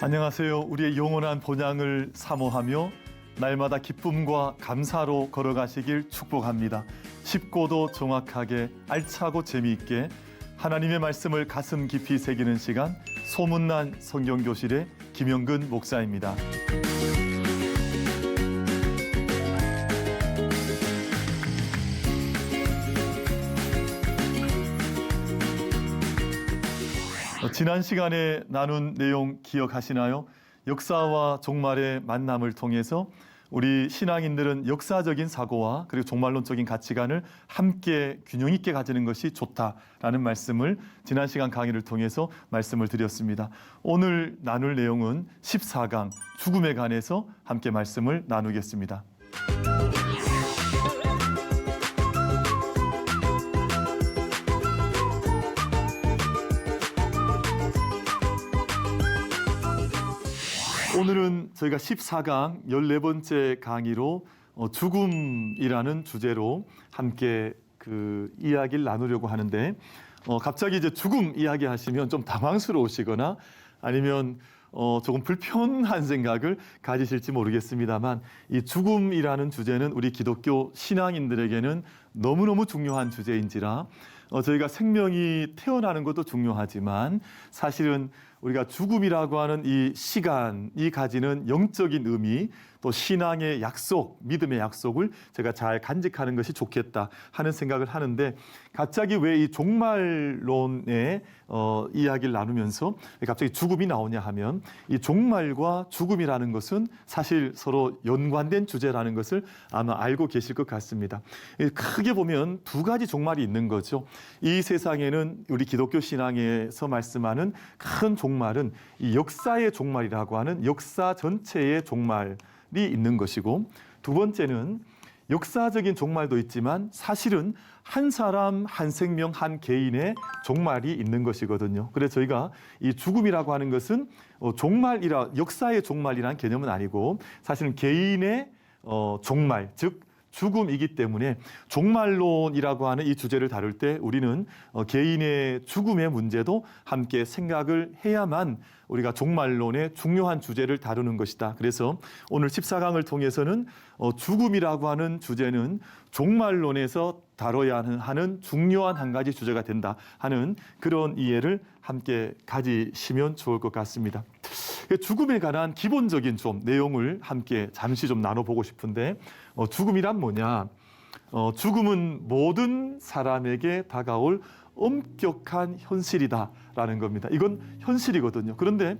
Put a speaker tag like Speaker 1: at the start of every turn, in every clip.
Speaker 1: 안녕하세요. 우리의 영원한 본향을 사모하며 날마다 기쁨과 감사로 걸어가시길 축복합니다. 쉽고도 정확하게 알차고 재미있게 하나님의 말씀을 가슴 깊이 새기는 시간, 소문난 성경교실의 김영근 목사입니다. 지난 시간에 나눈 내용 기억하시나요? 역사와 종말의 만남을 통해서 우리 신앙인들은 역사적인 사고와 그리고 종말론적인 가치관을 함께 균형 있게 가지는 것이 좋다라는 말씀을 지난 시간 강의를 통해서 말씀을 드렸습니다. 오늘 나눌 내용은 14강 죽음에 관해서 함께 말씀을 나누겠습니다. 오늘은 저희가 14강 14번째 강의로 죽음이라는 주제로 함께 이야기를 나누려고 하는데 갑자기 이제 죽음 이야기 하시면 좀 당황스러우시거나 아니면 조금 불편한 생각을 가지실지 모르겠습니다만 이 죽음이라는 주제는 우리 기독교 신앙인들에게는 너무너무 중요한 주제인지라 저희가 생명이 태어나는 것도 중요하지만 사실은 우리가 죽음이라고 하는 이 시간이 가지는 영적인 의미, 또 신앙의 약속, 믿음의 약속을 제가 잘 간직하는 것이 좋겠다 하는 생각을 하는데 갑자기 왜 이 종말론의 이야기를 나누면서 갑자기 죽음이 나오냐 하면 이 종말과 죽음이라는 것은 사실 서로 연관된 주제라는 것을 아마 알고 계실 것 같습니다. 크게 보면 두 가지 종말이 있는 거죠. 이 세상에는 우리 기독교 신앙에서 말씀하는 큰 종말은 이 역사의 종말이라고 하는 역사 전체의 종말이 있는 것이고, 두 번째는 역사적인 종말도 있지만 사실은 한 사람, 한 생명, 한 개인의 종말이 있는 것이거든요. 그래서 저희가 이 죽음이라고 하는 것은 역사의 종말이라는 개념은 아니고 사실은 개인의 종말, 즉 죽음이기 때문에 종말론이라고 하는 이 주제를 다룰 때 우리는 개인의 죽음의 문제도 함께 생각을 해야만 우리가 종말론의 중요한 주제를 다루는 것이다. 그래서 오늘 14강을 통해서는 죽음이라고 하는 주제는 종말론에서 다뤄야 하는 중요한 한 가지 주제가 된다 하는 그런 이해를 함께 가지시면 좋을 것 같습니다. 죽음에 관한 기본적인 좀 내용을 함께 잠시 좀 나눠보고 싶은데 죽음이란 뭐냐? 죽음은 모든 사람에게 다가올 엄격한 현실이다라는 겁니다. 이건 현실이거든요. 그런데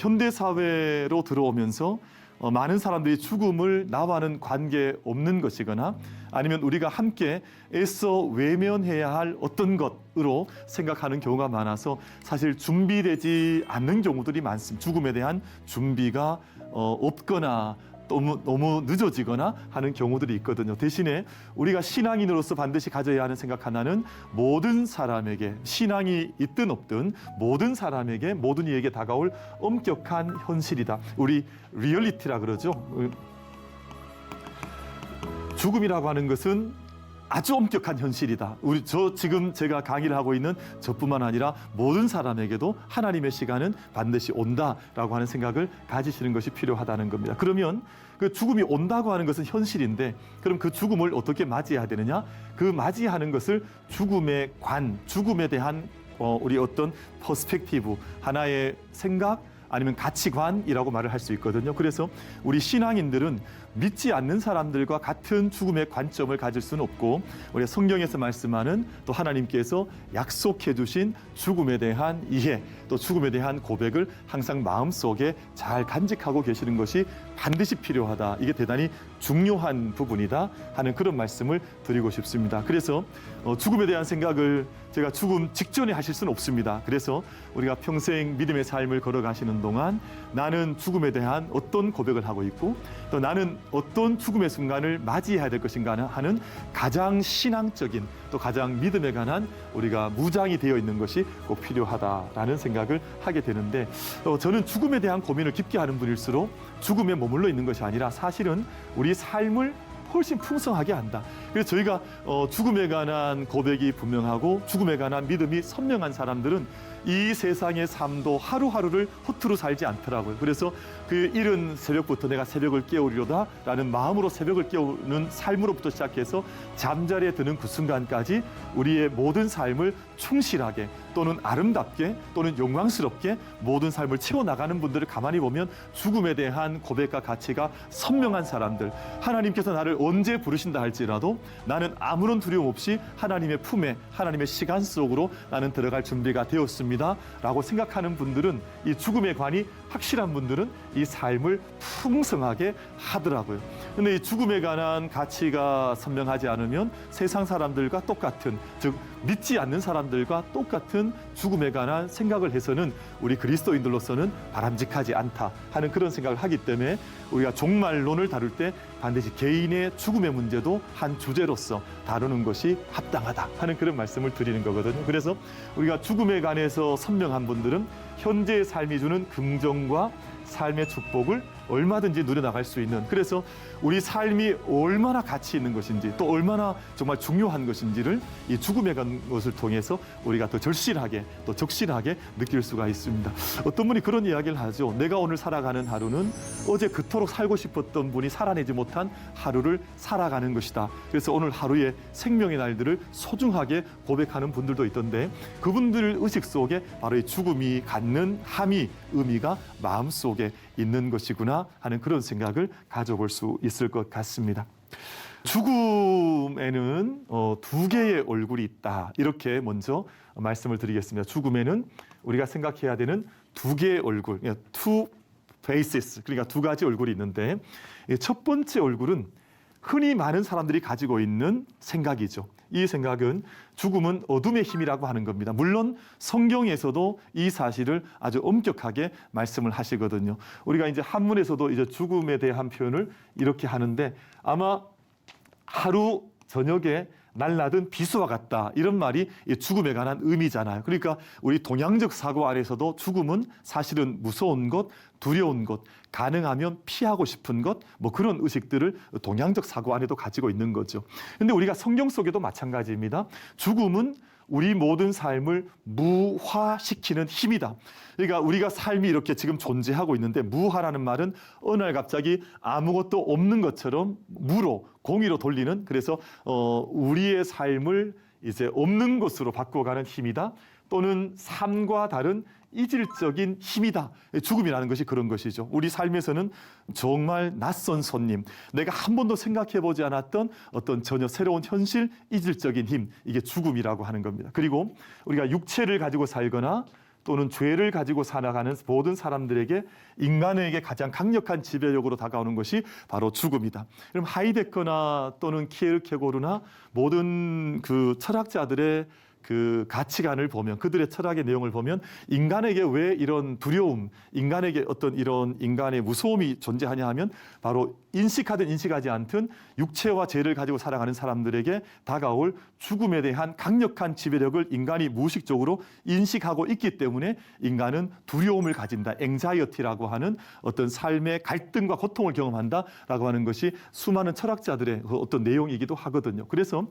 Speaker 1: 현대 사회로 들어오면서 많은 사람들이 죽음을 나와는 관계 없는 것이거나 아니면 우리가 함께 애써 외면해야 할 어떤 것으로 생각하는 경우가 많아서 사실 준비되지 않는 경우들이 많습니다. 죽음에 대한 준비가 없거나 너무 늦어지거나 하는 경우들이 있거든요. 대신에 우리가 신앙인으로서 반드시 가져야 하는 생각 하나는 모든 사람에게, 신앙이 있든 없든 모든 사람에게, 모든 이에게 다가올 엄격한 현실이다. 우리 리얼리티라 그러죠. 죽음이라고 하는 것은 아주 엄격한 현실이다. 지금 제가 강의를 하고 있는 저뿐만 아니라 모든 사람에게도 하나님의 시간은 반드시 온다라고 하는 생각을 가지시는 것이 필요하다는 겁니다. 그러면 그 죽음이 온다고 하는 것은 현실인데 그럼 그 죽음을 어떻게 맞이해야 되느냐? 그 맞이하는 것을 죽음의 죽음에 대한 우리 어떤 퍼스펙티브, 하나의 생각, 아니면 가치관이라고 말을 할 수 있거든요. 그래서 우리 신앙인들은 믿지 않는 사람들과 같은 죽음의 관점을 가질 수는 없고 우리 성경에서 말씀하는 또 하나님께서 약속해 주신 죽음에 대한 이해, 또 죽음에 대한 고백을 항상 마음속에 잘 간직하고 계시는 것이 반드시 필요하다. 이게 대단히 중요한 부분이다 하는 그런 말씀을 드리고 싶습니다. 그래서 죽음에 대한 생각을 제가 죽음 직전에 하실 수는 없습니다. 그래서 우리가 평생 믿음의 삶을 걸어가시는 동안 나는 죽음에 대한 어떤 고백을 하고 있고 또 나는 어떤 죽음의 순간을 맞이해야 될 것인가 하는 가장 신앙적인 또 가장 믿음에 관한 우리가 무장이 되어 있는 것이 꼭 필요하다라는 생각을 하게 되는데 저는 죽음에 대한 고민을 깊게 하는 분일수록 죽음에 머물러 있는 것이 아니라 사실은 우리 삶을 훨씬 풍성하게 한다. 그래서 저희가 죽음에 관한 고백이 분명하고 죽음에 관한 믿음이 선명한 사람들은 이 세상의 삶도 하루하루를 허투루 살지 않더라고요. 그래서 그 이른 새벽부터 내가 새벽을 깨우리로다 라는 마음으로 새벽을 깨우는 삶으로부터 시작해서 잠자리에 드는 그 순간까지 우리의 모든 삶을 충실하게 또는 아름답게 또는 영광스럽게 모든 삶을 채워나가는 분들을 가만히 보면 죽음에 대한 고백과 가치가 선명한 사람들, 하나님께서 나를 언제 부르신다 할지라도 나는 아무런 두려움 없이 하나님의 품에 하나님의 시간 속으로 나는 들어갈 준비가 되었습니다 라고 생각하는 분들은, 이 죽음에 관이 확실한 분들은 이 삶을 풍성하게 하더라고요. 근데 이 죽음에 관한 가치가 선명하지 않으면 세상 사람들과 똑같은, 즉 믿지 않는 사람들과 똑같은 죽음에 관한 생각을 해서는 우리 그리스도인들로서는 바람직하지 않다 하는 그런 생각을 하기 때문에 우리가 종말론을 다룰 때 반드시 개인의 죽음의 문제도 한 주제로서 다루는 것이 합당하다 하는 그런 말씀을 드리는 거거든요. 그래서 우리가 죽음에 관해서 선명한 분들은 현재의 삶이 주는 긍정과 삶의 축복을 얼마든지 누려나갈 수 있는, 그래서 우리 삶이 얼마나 가치 있는 것인지 또 얼마나 정말 중요한 것인지를 이 죽음에 간 것을 통해서 우리가 더 절실하게 또 적실하게 느낄 수가 있습니다. 어떤 분이 그런 이야기를 하죠. 내가 오늘 살아가는 하루는 어제 그토록 살고 싶었던 분이 살아내지 못한 하루를 살아가는 것이다. 그래서 오늘 하루의 생명의 날들을 소중하게 고백하는 분들도 있던데, 그분들 의식 속에 바로 이 죽음이 갖는 함의 의미가 마음속에 있는 것이구나 하는 그런 생각을 가져볼 수 있을 것 같습니다. 죽음에는 두 개의 얼굴이 있다, 이렇게 먼저 말씀을 드리겠습니다. 죽음에는 우리가 생각해야 되는 두 개의 얼굴, two faces, 그러니까 두 가지 얼굴이 있는데, 첫 번째 얼굴은 흔히 많은 사람들이 가지고 있는 생각이죠. 이 생각은 죽음은 어둠의 힘이라고 하는 겁니다. 물론 성경에서도 이 사실을 아주 엄격하게 말씀을 하시거든요. 우리가 이제 한문에서도 이제 죽음에 대한 표현을 이렇게 하는데, 아마 하루 저녁에 날라든 비수와 같다, 이런 말이 죽음에 관한 의미잖아요. 그러니까 우리 동양적 사고 안에서도 죽음은 사실은 무서운 것, 두려운 것, 가능하면 피하고 싶은 것, 뭐 그런 의식들을 동양적 사고 안에도 가지고 있는 거죠. 근데 우리가 성경 속에도 마찬가지입니다. 죽음은 우리 모든 삶을 무화시키는 힘이다. 그러니까 우리가 삶이 이렇게 지금 존재하고 있는데, 무화라는 말은 어느 날 갑자기 아무것도 없는 것처럼 무로, 공의로 돌리는, 그래서 우리의 삶을 이제 없는 것으로 바꿔가는 힘이다. 또는 삶과 다른 이질적인 힘이다. 죽음이라는 것이 그런 것이죠. 우리 삶에서는 정말 낯선 손님, 내가 한 번도 생각해보지 않았던 어떤 전혀 새로운 현실, 이질적인 힘, 이게 죽음이라고 하는 겁니다. 그리고 우리가 육체를 가지고 살거나 또는 죄를 가지고 살아가는 모든 사람들에게, 인간에게 가장 강력한 지배력으로 다가오는 것이 바로 죽음이다. 그럼 하이데커나 또는 키에르케고르나 모든 그 철학자들의 그 가치관을 보면, 그들의 철학의 내용을 보면 인간에게 왜 이런 두려움, 인간에게 어떤 이런 인간의 무서움이 존재하냐 하면, 바로 인식하든 인식하지 않든 육체와 죄를 가지고 살아가는 사람들에게 다가올 죽음에 대한 강력한 지배력을 인간이 무의식적으로 인식하고 있기 때문에 인간은 두려움을 가진다, 앵자이어티라고 하는 어떤 삶의 갈등과 고통을 경험한다라고 하는 것이 수많은 철학자들의 어떤 내용이기도 하거든요. 그래서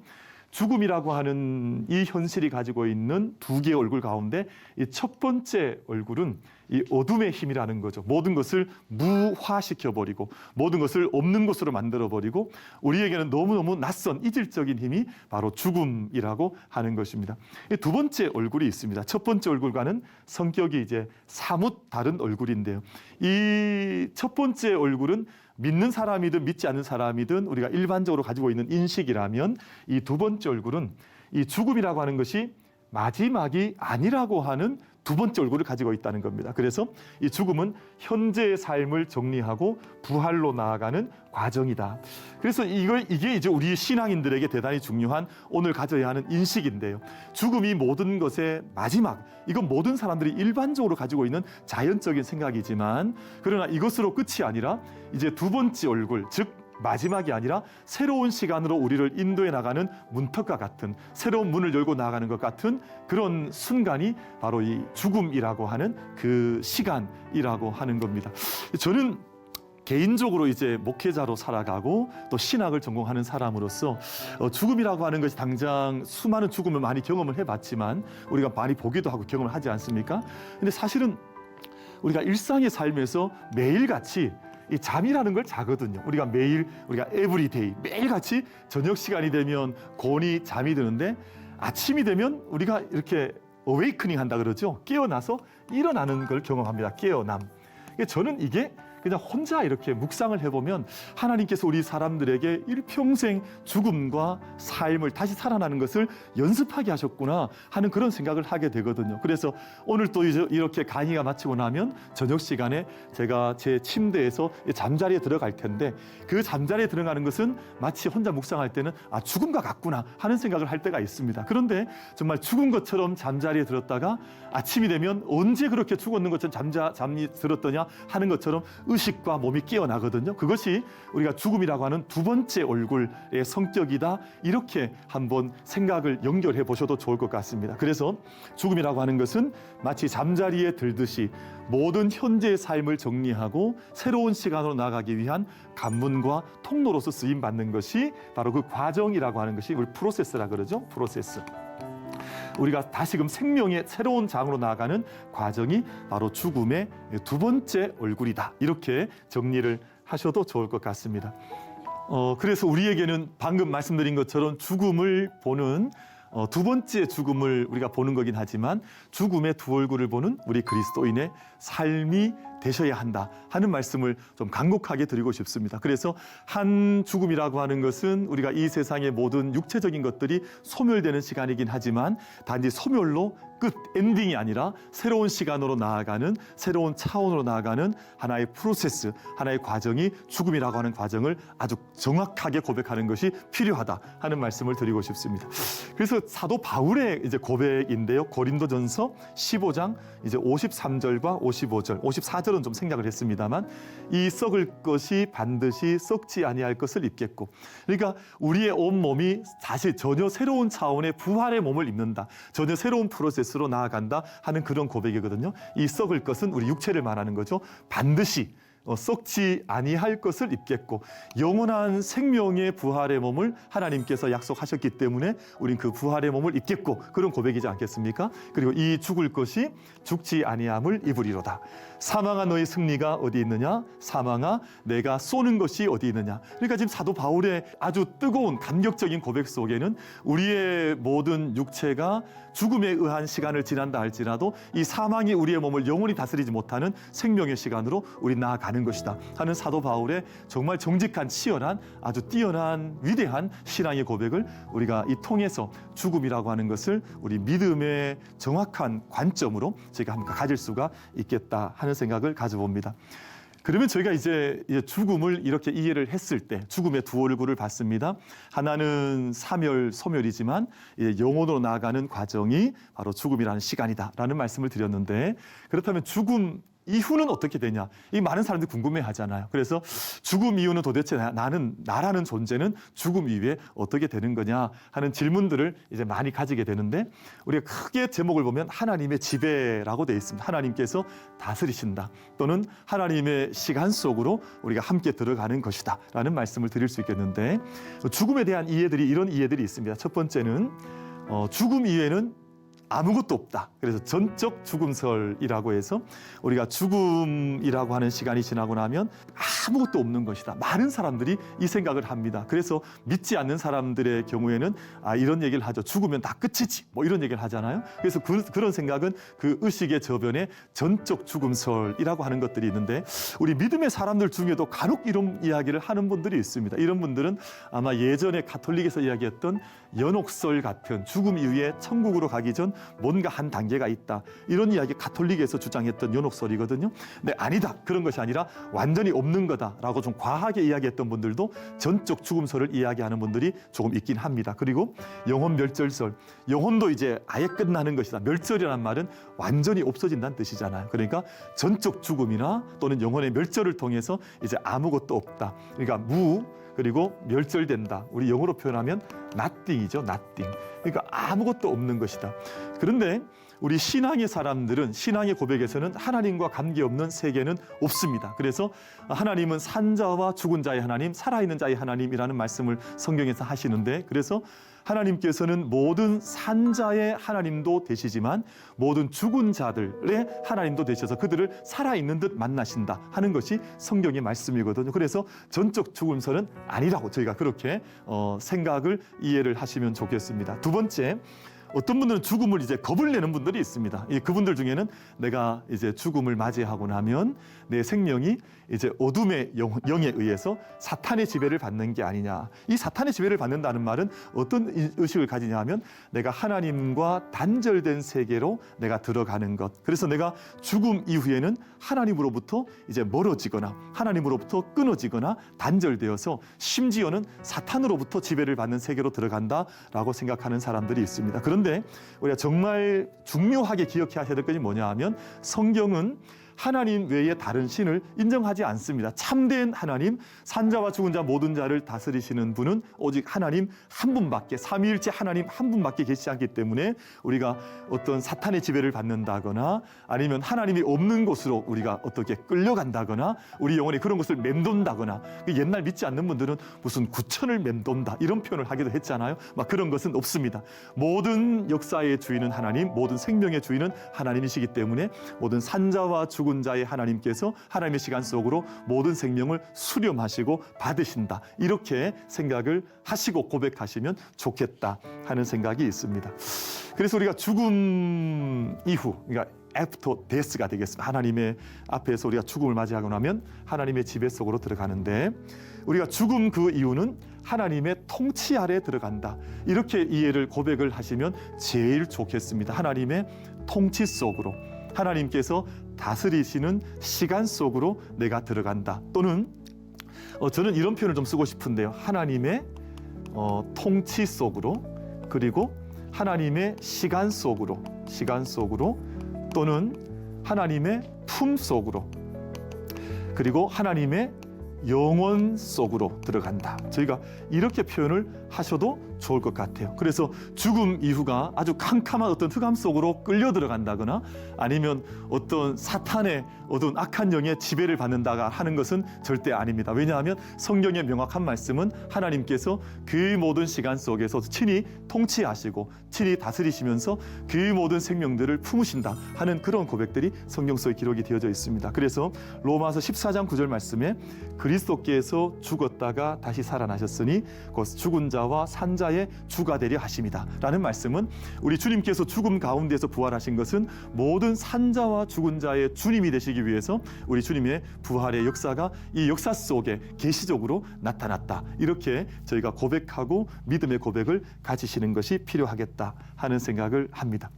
Speaker 1: 죽음이라고 하는 이 현실이 가지고 있는 두 개의 얼굴 가운데 이 첫 번째 얼굴은 이 어둠의 힘이라는 거죠. 모든 것을 무화시켜버리고 모든 것을 없는 것으로 만들어버리고 우리에게는 너무너무 낯선 이질적인 힘이 바로 죽음이라고 하는 것입니다. 두 번째 얼굴이 있습니다. 첫 번째 얼굴과는 성격이 이제 사뭇 다른 얼굴인데요. 이 첫 번째 얼굴은 믿는 사람이든 믿지 않는 사람이든 우리가 일반적으로 가지고 있는 인식이라면, 이 두 번째 얼굴은 이 죽음이라고 하는 것이 마지막이 아니라고 하는 두 번째 얼굴을 가지고 있다는 겁니다. 그래서 이 죽음은 현재의 삶을 정리하고 부활로 나아가는 과정이다. 그래서 이게 이제 우리 신앙인들에게 대단히 중요한 오늘 가져야 하는 인식인데요. 죽음이 모든 것의 마지막, 이건 모든 사람들이 일반적으로 가지고 있는 자연적인 생각이지만, 그러나 이것으로 끝이 아니라 이제 두 번째 얼굴, 즉 마지막이 아니라 새로운 시간으로 우리를 인도해 나가는 문턱과 같은, 새로운 문을 열고 나가는 것 같은 그런 순간이 바로 이 죽음이라고 하는 그 시간이라고 하는 겁니다. 저는 개인적으로 이제 목회자로 살아가고 또 신학을 전공하는 사람으로서 죽음이라고 하는 것이 당장 수많은 죽음을 많이 경험을 해봤지만 우리가 많이 보기도 하고 경험을 하지 않습니까? 근데 사실은 우리가 일상의 삶에서 매일같이 이 잠이라는 걸 자거든요. 우리가 에브리데이 매일같이 저녁 시간이 되면 곤히 잠이 드는데 아침이 되면 우리가 이렇게 어웨이크닝 한다 그러죠. 깨어나서 일어나는 걸 경험합니다. 깨어남. 저는 이게 그냥 혼자 이렇게 묵상을 해보면 하나님께서 우리 사람들에게 일평생 죽음과 삶을 다시 살아나는 것을 연습하게 하셨구나 하는 그런 생각을 하게 되거든요. 그래서 오늘 또 이렇게 강의가 마치고 나면 저녁 시간에 제가 제 침대에서 잠자리에 들어갈 텐데 그 잠자리에 들어가는 것은 마치 혼자 묵상할 때는 죽음과 같구나 하는 생각을 할 때가 있습니다. 그런데 정말 죽은 것처럼 잠자리에 들었다가 아침이 되면 언제 그렇게 죽었는 것처럼 잠이 들었더냐 하는 것처럼 의식과 몸이 깨어나거든요. 그것이 우리가 죽음이라고 하는 두 번째 얼굴의 성격이다. 이렇게 한번 생각을 연결해 보셔도 좋을 것 같습니다. 그래서 죽음이라고 하는 것은 마치 잠자리에 들듯이 모든 현재의 삶을 정리하고 새로운 시간으로 나아가기 위한 관문과 통로로서 쓰임받는 것이 바로 그 과정이라고 하는 것이 우리 프로세스라 그러죠. 프로세스. 우리가 다시금 생명의 새로운 장으로 나아가는 과정이 바로 죽음의 두 번째 얼굴이다. 이렇게 정리를 하셔도 좋을 것 같습니다. 그래서 우리에게는 방금 말씀드린 것처럼 죽음을 보는 두 번째 죽음을 우리가 보는 거긴 하지만 죽음의 두 얼굴을 보는 우리 그리스도인의 삶이 되셔야 한다 하는 말씀을 좀 간곡하게 드리고 싶습니다. 그래서 한 죽음이라고 하는 것은 우리가 이 세상의 모든 육체적인 것들이 소멸되는 시간이긴 하지만 단지 소멸로 끝 엔딩이 아니라 새로운 시간으로 나아가는 새로운 차원으로 나아가는 하나의 프로세스, 하나의 과정이 죽음이라고 하는 과정을 아주 정확하게 고백하는 것이 필요하다 하는 말씀을 드리고 싶습니다. 그래서 사도 바울의 이제 고백인데요. 고린도전서 15장 이제 53절과 55절, 54절은 좀 생략을 했습니다만 이 썩을 것이 반드시 썩지 아니할 것을 입겠고, 그러니까 우리의 온 몸이 사실 전혀 새로운 차원의 부활의 몸을 입는다. 전혀 새로운 프로세스로 나아간다 하는 그런 고백이거든요. 이 썩을 것은 우리 육체를 말하는 거죠. 반드시 썩지 아니할 것을 입겠고 영원한 생명의 부활의 몸을 하나님께서 약속하셨기 때문에 우린 그 부활의 몸을 입겠고 그런 고백이지 않겠습니까? 그리고 이 죽을 것이 죽지 아니함을 입으리로다. 사망아 너의 승리가 어디 있느냐? 사망아 내가 쏘는 것이 어디 있느냐? 그러니까 지금 사도 바울의 아주 뜨거운 감격적인 고백 속에는 우리의 모든 육체가 죽음에 의한 시간을 지난다 할지라도 이 사망이 우리의 몸을 영원히 다스리지 못하는 생명의 시간으로 우리 나아가는 것이다 하는 사도 바울의 정말 정직한 치열한 아주 뛰어난 위대한 신앙의 고백을 우리가 이 통해서 죽음이라고 하는 것을 우리 믿음의 정확한 관점으로 저희가 한번 가질 수가 있겠다 하는 생각을 가져봅니다. 그러면 저희가 이제 죽음을 이렇게 이해를 했을 때 죽음의 두 얼굴을 봤습니다. 하나는 사멸, 소멸이지만 영혼으로 나아가는 과정이 바로 죽음이라는 시간이다라는 말씀을 드렸는데, 그렇다면 죽음 이후는 어떻게 되냐? 이 많은 사람들이 궁금해하잖아요. 그래서 죽음 이후는 도대체 나라는 존재는 죽음 이후에 어떻게 되는 거냐 하는 질문들을 이제 많이 가지게 되는데, 우리가 크게 제목을 보면 하나님의 지배라고 되어 있습니다. 하나님께서 다스리신다, 또는 하나님의 시간 속으로 우리가 함께 들어가는 것이다라는 말씀을 드릴 수 있겠는데, 죽음에 대한 이런 이해들이 있습니다. 첫 번째는 죽음 이후에는 아무것도 없다. 그래서 전적 죽음설이라고 해서 우리가 죽음이라고 하는 시간이 지나고 나면 아무것도 없는 것이다. 많은 사람들이 이 생각을 합니다. 그래서 믿지 않는 사람들의 경우에는 이런 얘기를 하죠. 죽으면 다 끝이지. 뭐 이런 얘기를 하잖아요. 그래서 그런 생각은 그 의식의 저변에 전적 죽음설이라고 하는 것들이 있는데, 우리 믿음의 사람들 중에도 간혹 이런 이야기를 하는 분들이 있습니다. 이런 분들은 아마 예전에 가톨릭에서 이야기했던 연옥설 같은 죽음 이후에 천국으로 가기 전 뭔가 한 단계가 있다, 이런 이야기 가톨릭에서 주장했던 연옥설이거든요. 근데 아니다, 그런 것이 아니라 완전히 없는 거다라고 좀 과하게 이야기했던 분들도 전적 죽음설을 이야기하는 분들이 조금 있긴 합니다. 그리고 영혼 멸절설, 영혼도 이제 아예 끝나는 것이다. 멸절이라는 말은 완전히 없어진다는 뜻이잖아요. 그러니까 전적 죽음이나 또는 영혼의 멸절을 통해서 이제 아무것도 없다. 그러니까 그리고 멸절된다. 우리 영어로 표현하면 nothing이죠. nothing. 그러니까 아무것도 없는 것이다. 그런데 우리 신앙의 사람들은 신앙의 고백에서는 하나님과 관계없는 세계는 없습니다. 그래서 하나님은 산자와 죽은 자의 하나님, 살아있는 자의 하나님이라는 말씀을 성경에서 하시는데, 그래서 하나님께서는 모든 산자의 하나님도 되시지만 모든 죽은 자들의 하나님도 되셔서 그들을 살아있는 듯 만나신다 하는 것이 성경의 말씀이거든요. 그래서 전적 죽음설은 아니라고 저희가 그렇게 생각을 이해를 하시면 좋겠습니다. 두 번째, 어떤 분들은 죽음을 이제 겁을 내는 분들이 있습니다. 그분들 중에는 내가 이제 죽음을 맞이하고 나면 내 생명이 이제 어둠의 영에 의해서 사탄의 지배를 받는 게 아니냐. 이 사탄의 지배를 받는다는 말은 어떤 의식을 가지냐 하면 내가 하나님과 단절된 세계로 내가 들어가는 것. 그래서 내가 죽음 이후에는 하나님으로부터 이제 멀어지거나 하나님으로부터 끊어지거나 단절되어서 심지어는 사탄으로부터 지배를 받는 세계로 들어간다라고 생각하는 사람들이 있습니다. 그런데 우리가 정말 중요하게 기억해야 될 것이 뭐냐 하면 성경은 하나님 외에 다른 신을 인정하지 않습니다. 참된 하나님, 산자와 죽은 자 모든 자를 다스리시는 분은 오직 하나님 한 분밖에, 삼위일체 하나님 한 분밖에 계시지 않기 때문에 우리가 어떤 사탄의 지배를 받는다거나 아니면 하나님이 없는 곳으로 우리가 어떻게 끌려간다거나 우리 영혼이 그런 것을 맴돈다거나, 옛날 믿지 않는 분들은 무슨 구천을 맴돈다 이런 표현을 하기도 했잖아요. 막 그런 것은 없습니다. 모든 역사의 주인은 하나님, 모든 생명의 주인은 하나님이시기 때문에 모든 산자와 죽은 자의 하나님께서 하나님의 시간 속으로 모든 생명을 수렴하시고 받으신다. 이렇게 생각을 하시고 고백하시면 좋겠다 하는 생각이 있습니다. 그래서 우리가 죽음 이후, 그러니까 애프터 데스가 되겠습니다. 하나님의 앞에서 우리가 죽음을 맞이하고 나면 하나님의 지배 속으로 들어가는데, 우리가 죽음 그 이유는 하나님의 통치 아래 들어간다. 이렇게 이해를 고백을 하시면 제일 좋겠습니다. 하나님의 통치 속으로, 하나님께서 다스리시는 시간 속으로 내가 들어간다. 또는 저는 이런 표현을 좀 쓰고 싶은데요. 하나님의 통치 속으로, 그리고 하나님의 시간 속으로 또는 하나님의 품 속으로, 그리고 하나님의 영원 속으로 들어간다. 저희가 이렇게 표현을 하셔도 좋을 것 같아요. 그래서 죽음 이후가 아주 캄캄한 어떤 흑암 속으로 끌려 들어간다거나 아니면 어떤 사탄의 어두운 악한 영의 지배를 받는다가 하는 것은 절대 아닙니다. 왜냐하면 성경의 명확한 말씀은 하나님께서 그 모든 시간 속에서 친히 통치하시고 친히 다스리시면서 그 모든 생명들을 품으신다 하는 그런 고백들이 성경 속에 기록이 되어져 있습니다. 그래서 로마서 14장 9절 말씀에 그리스도께서 죽었다가 다시 살아나셨으니 곧 죽은 자와 산 자의 주가 되려 하심이다 라는 말씀은, 우리 주님께서 죽음 가운데서 부활하신 것은 모든 산자와 죽은 자의 주님이 되시기 위해서 우리 주님의 부활의 역사가 이 역사 속에 계시적으로 나타났다. 이렇게 저희가 고백하고 믿음의 고백을 가지시는 것이 필요하겠다 하는 생각을 합니다.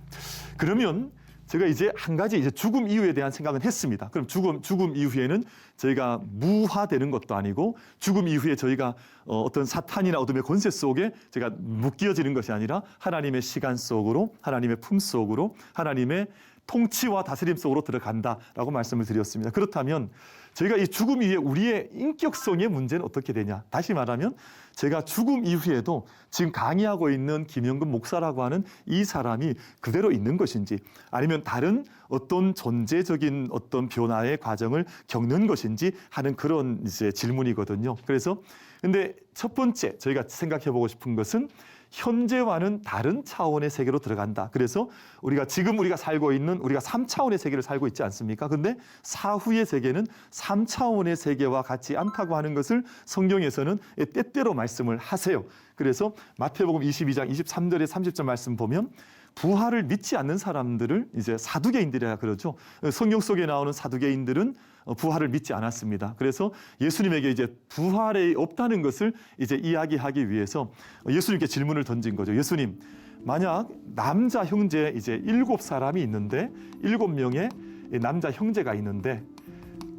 Speaker 1: 그러면 제가 이제 한 가지 이제 죽음 이후에 대한 생각은 했습니다. 그럼 죽음 이후에는 저희가 무화되는 것도 아니고, 죽음 이후에 저희가 어떤 사탄이나 어둠의 권세 속에 제가 묶여지는 것이 아니라 하나님의 시간 속으로, 하나님의 품 속으로, 하나님의 통치와 다스림 속으로 들어간다라고 말씀을 드렸습니다. 그렇다면 저희가 이 죽음 이후에 우리의 인격성의 문제는 어떻게 되냐? 다시 말하면 제가 죽음 이후에도 지금 강의하고 있는 김영근 목사라고 하는 이 사람이 그대로 있는 것인지, 아니면 다른 어떤 존재적인 어떤 변화의 과정을 겪는 것인지 하는 그런 이제 질문이거든요. 그래서 근데 첫 번째 저희가 생각해 보고 싶은 것은 현재와는 다른 차원의 세계로 들어간다. 그래서 우리가 지금 우리가 살고 있는 우리가 3차원의 세계를 살고 있지 않습니까? 근데 사후의 세계는 3차원의 세계와 같지 않다고 하는 것을 성경에서는 때때로 말씀을 하세요. 그래서 마태복음 22장 23절에 30절 말씀 보면 부활을 믿지 않는 사람들을 이제 사두개인들이라 그러죠. 성경 속에 나오는 사두개인들은 부활을 믿지 않았습니다. 그래서 예수님에게 이제 부활이 없다는 것을 이제 이야기하기 위해서 예수님께 질문을 던진 거죠. 예수님, 만약 남자 형제 이제 7사람이 있는데 7명의 남자 형제가 있는데,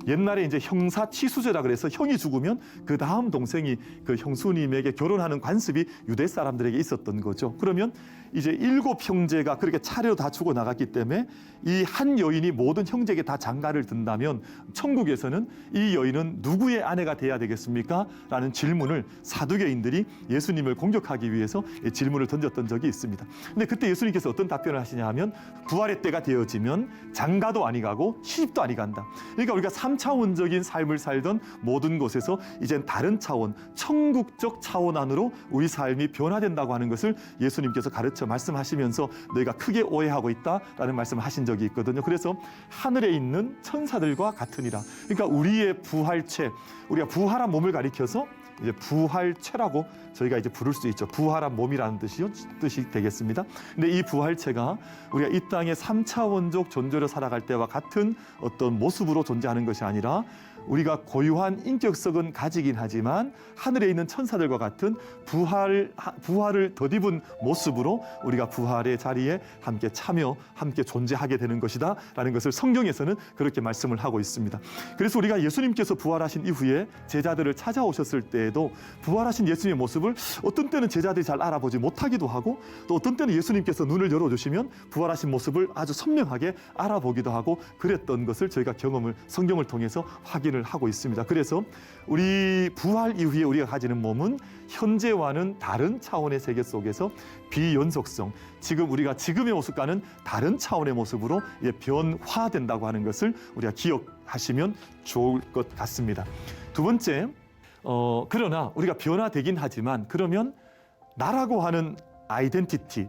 Speaker 1: 옛날에 이제 형사 치수제라 그래서 형이 죽으면 그 다음 동생이 그 형수님에게 결혼하는 관습이 유대 사람들에게 있었던 거죠. 그러면 이제 7 형제가 그렇게 차례로 다 죽어 나갔기 때문에 이 한 여인이 모든 형제에게 다 장가를 든다면 천국에서는 이 여인은 누구의 아내가 돼야 되겠습니까? 라는 질문을 사두개인들이 예수님을 공격하기 위해서 질문을 던졌던 적이 있습니다. 근데 그때 예수님께서 어떤 답변을 하시냐 하면 부활의 때가 되어지면 장가도 아니 가고 시집도 아니 간다. 그러니까 우리가 3차원적인 삶을 살던 모든 곳에서 이젠 다른 차원, 천국적 차원 안으로 우리 삶이 변화된다고 하는 것을 예수님께서 가르쳐 말씀하시면서 너희가 크게 오해하고 있다라는 말씀을 하신 적이 있거든요. 그래서 하늘에 있는 천사들과 같으니라. 그러니까 우리의 부활체, 우리가 부활한 몸을 가리켜서 이제 부활체라고 저희가 이제 부를 수 있죠. 부활한 몸이라는 뜻이 되겠습니다. 근데 이 부활체가 우리가 이 땅의 3차원적 존재로 살아갈 때와 같은 어떤 모습으로 존재하는 것이 아니라 우리가 고유한 인격성은 가지긴 하지만 하늘에 있는 천사들과 같은 부활을 덧입은 모습으로 우리가 부활의 자리에 함께 참여, 함께 존재하게 되는 것이다 라는 것을 성경에서는 그렇게 말씀을 하고 있습니다. 그래서 우리가 예수님께서 부활하신 이후에 제자들을 찾아오셨을 때에도 부활하신 예수님의 모습을 어떤 때는 제자들이 잘 알아보지 못하기도 하고 또 어떤 때는 예수님께서 눈을 열어주시면 부활하신 모습을 아주 선명하게 알아보기도 하고 그랬던 것을 저희가 성경을 통해서 확인을 하고 있습니다. 그래서 우리 부활 이후에 우리가 가지는 몸은 현재와는 다른 차원의 세계 속에서 비연속성, 우리가 지금의 모습과는 다른 차원의 모습으로 변화된다고 하는 것을 우리가 기억하시면 좋을 것 같습니다. 두 번째, 그러나 우리가 변화되긴 하지만 그러면 나라고 하는 아이덴티티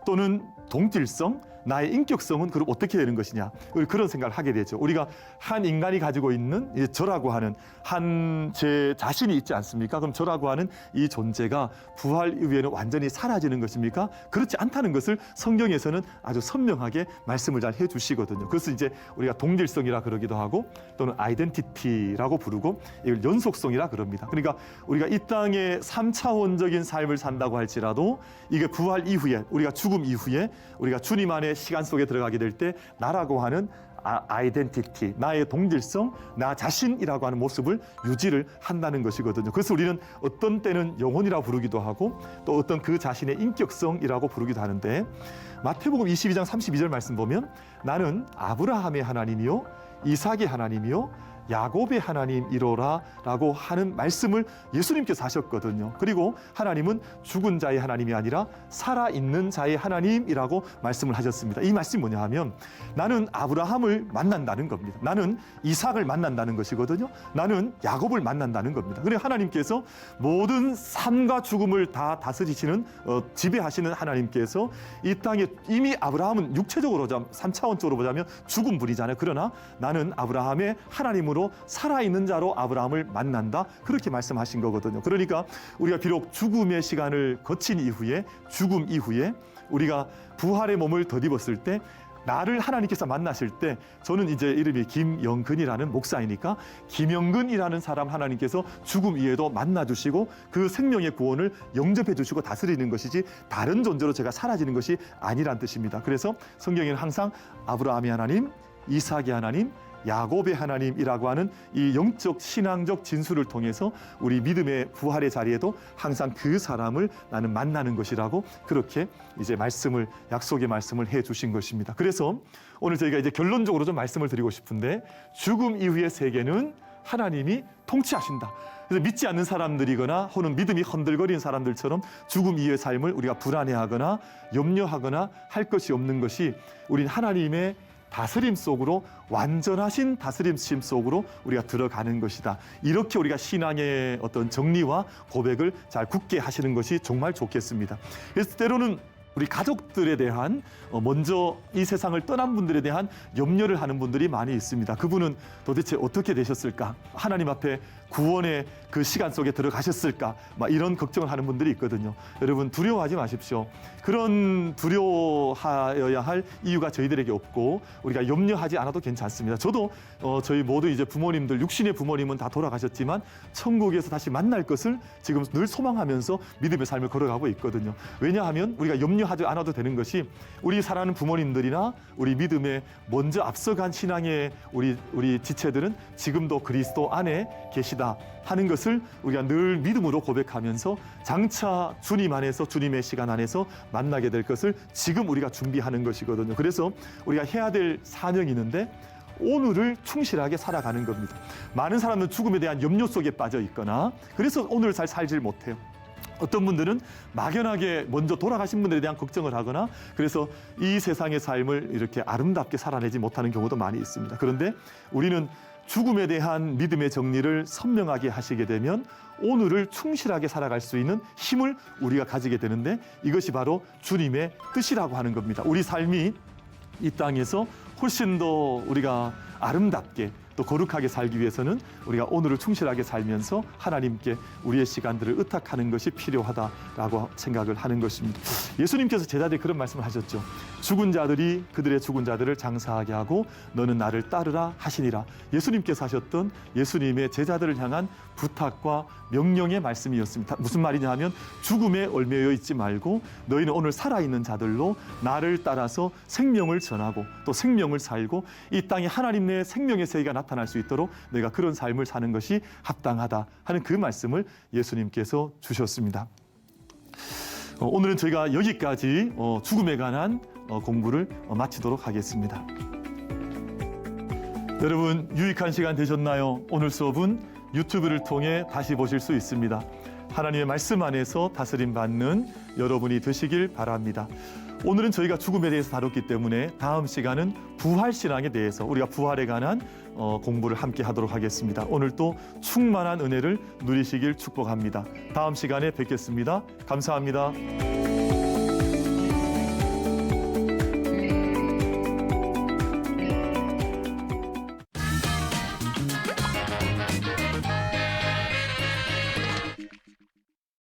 Speaker 1: 또는 동질성, 나의 인격성은 그럼 어떻게 되는 것이냐, 그런 생각을 하게 되죠. 우리가 한 인간이 가지고 있는 저라고 하는 제 자신이 있지 않습니까? 그럼 저라고 하는 이 존재가 부활 이후에는 완전히 사라지는 것입니까? 그렇지 않다는 것을 성경에서는 아주 선명하게 말씀을 잘 해주시거든요. 그것을 이제 우리가 동질성이라 그러기도 하고 또는 아이덴티티라고 부르고 이걸 연속성이라 그럽니다. 그러니까 우리가 이 땅의 3차원적인 삶을 산다고 할지라도 이게 부활 이후에, 우리가 죽음 이후에 우리가 주님 안에 시간 속에 들어가게 될 때 나라고 하는 아이덴티티, 나의 동질성, 나 자신이라고 하는 모습을 유지를 한다는 것이거든요. 그래서 우리는 어떤 때는 영혼이라고 부르기도 하고 또 어떤 그 자신의 인격성이라고 부르기도 하는데 마태복음 22장 32절 말씀 보면 나는 아브라함의 하나님이요 이삭의 하나님이요 야곱의 하나님이로라 라고 하는 말씀을 예수님께서 하셨거든요. 그리고 하나님은 죽은 자의 하나님이 아니라 살아있는 자의 하나님이라고 말씀을 하셨습니다. 이 말씀이 뭐냐 하면 나는 아브라함을 만난다는 겁니다. 나는 이삭을 만난다는 것이거든요. 나는 야곱을 만난다는 겁니다. 그래서 하나님께서 모든 삶과 죽음을 다 다스리시는 지배하시는 하나님께서 이 땅에 이미 아브라함은 육체적으로 3차원적으로 보자면 죽은 분이잖아요. 그러나 나는 아브라함의 하나님으로 살아있는 자로 아브라함을 만난다, 그렇게 말씀하신 거거든요. 그러니까 우리가 비록 죽음의 시간을 거친 이후에, 죽음 이후에 우리가 부활의 몸을 덧입었을 때 나를 하나님께서 만나실 때, 저는 이제 이름이 김영근이라는 목사이니까 김영근이라는 사람 하나님께서 죽음 이후에도 만나주시고 그 생명의 구원을 영접해 주시고 다스리는 것이지 다른 존재로 제가 사라지는 것이 아니란 뜻입니다. 그래서 성경에는 항상 아브라함의 하나님, 이삭의 하나님, 야곱의 하나님이라고 하는 이 영적 신앙적 진술을 통해서 우리 믿음의 부활의 자리에도 항상 그 사람을 나는 만나는 것이라고 그렇게 이제 약속의 말씀을 해 주신 것입니다. 그래서 오늘 저희가 이제 결론적으로 좀 말씀을 드리고 싶은데 죽음 이후의 세계는 하나님이 통치하신다. 그래서 믿지 않는 사람들이거나 혹은 믿음이 흔들거리는 사람들처럼 죽음 이후의 삶을 우리가 불안해하거나 염려하거나 할 것이 없는 것이 우린 하나님의 다스림 속으로, 완전하신 다스림심 속으로 우리가 들어가는 것이다. 이렇게 우리가 신앙의 어떤 정리와 고백을 잘 굳게 하시는 것이 정말 좋겠습니다. 그래서 때로는 우리 가족들에 대한 먼저 이 세상을 떠난 분들에 대한 염려를 하는 분들이 많이 있습니다. 그분은 도대체 어떻게 되셨을까? 하나님 앞에 구원의 그 시간 속에 들어가셨을까? 이런 걱정을 하는 분들이 있거든요. 여러분 두려워하지 마십시오. 그런 두려워하여야 할 이유가 저희들에게 없고 우리가 염려하지 않아도 괜찮습니다. 저도 저희 모두 이제 부모님들, 육신의 부모님은 다 돌아가셨지만 천국에서 다시 만날 것을 지금 늘 소망하면서 믿음의 삶을 걸어가고 있거든요. 왜냐하면 우리가 염려 염려하지 않아도 되는 것이 우리 사랑하는 부모님들이나 우리 믿음에 먼저 앞서간 신앙의 우리 지체들은 지금도 그리스도 안에 계시다 하는 것을 우리가 늘 믿음으로 고백하면서 장차 주님 안에서 주님의 시간 안에서 만나게 될 것을 지금 우리가 준비하는 것이거든요. 그래서 우리가 해야 될 사명이 있는데 오늘을 충실하게 살아가는 겁니다. 많은 사람은 죽음에 대한 염려 속에 빠져 있거나 그래서 오늘 잘 살질 못해요. 어떤 분들은 막연하게 먼저 돌아가신 분들에 대한 걱정을 하거나 그래서 이 세상의 삶을 이렇게 아름답게 살아내지 못하는 경우도 많이 있습니다. 그런데 우리는 죽음에 대한 믿음의 정리를 선명하게 하시게 되면 오늘을 충실하게 살아갈 수 있는 힘을 우리가 가지게 되는데 이것이 바로 주님의 뜻이라고 하는 겁니다. 우리 삶이 이 땅에서 훨씬 더 우리가 아름답게 또 거룩하게 살기 위해서는 우리가 오늘을 충실하게 살면서 하나님께 우리의 시간들을 의탁하는 것이 필요하다라고 생각을 하는 것입니다. 예수님께서 제자들이 그런 말씀을 하셨죠. 죽은 자들이 그들의 죽은 자들을 장사하게 하고 너는 나를 따르라 하시니라. 예수님께서 하셨던 예수님의 제자들을 향한 부탁과 명령의 말씀이었습니다. 무슨 말이냐 하면 죽음에 얽매여 있지 말고 너희는 오늘 살아있는 자들로 나를 따라서 생명을 전하고 또 생명을 살고 이 땅에 하나님 내 생명의 세계가 나타날 수 있도록 내가 그런 삶을 사는 것이 합당하다 하는 그 말씀을 예수님께서 주셨습니다. 오늘은 저희가 여기까지 죽음에 관한 공부를 마치도록 하겠습니다. 여러분 유익한 시간 되셨나요? 오늘 수업은 유튜브를 통해 다시 보실 수 있습니다. 하나님의 말씀 안에서 다스림 받는 여러분이 되시길 바랍니다. 오늘은 저희가 죽음에 대해서 다뤘기 때문에 다음 시간은 부활신앙에 대해서 우리가 부활에 관한 공부를 함께 하도록 하겠습니다. 오늘도 충만한 은혜를 누리시길 축복합니다. 다음 시간에 뵙겠습니다. 감사합니다.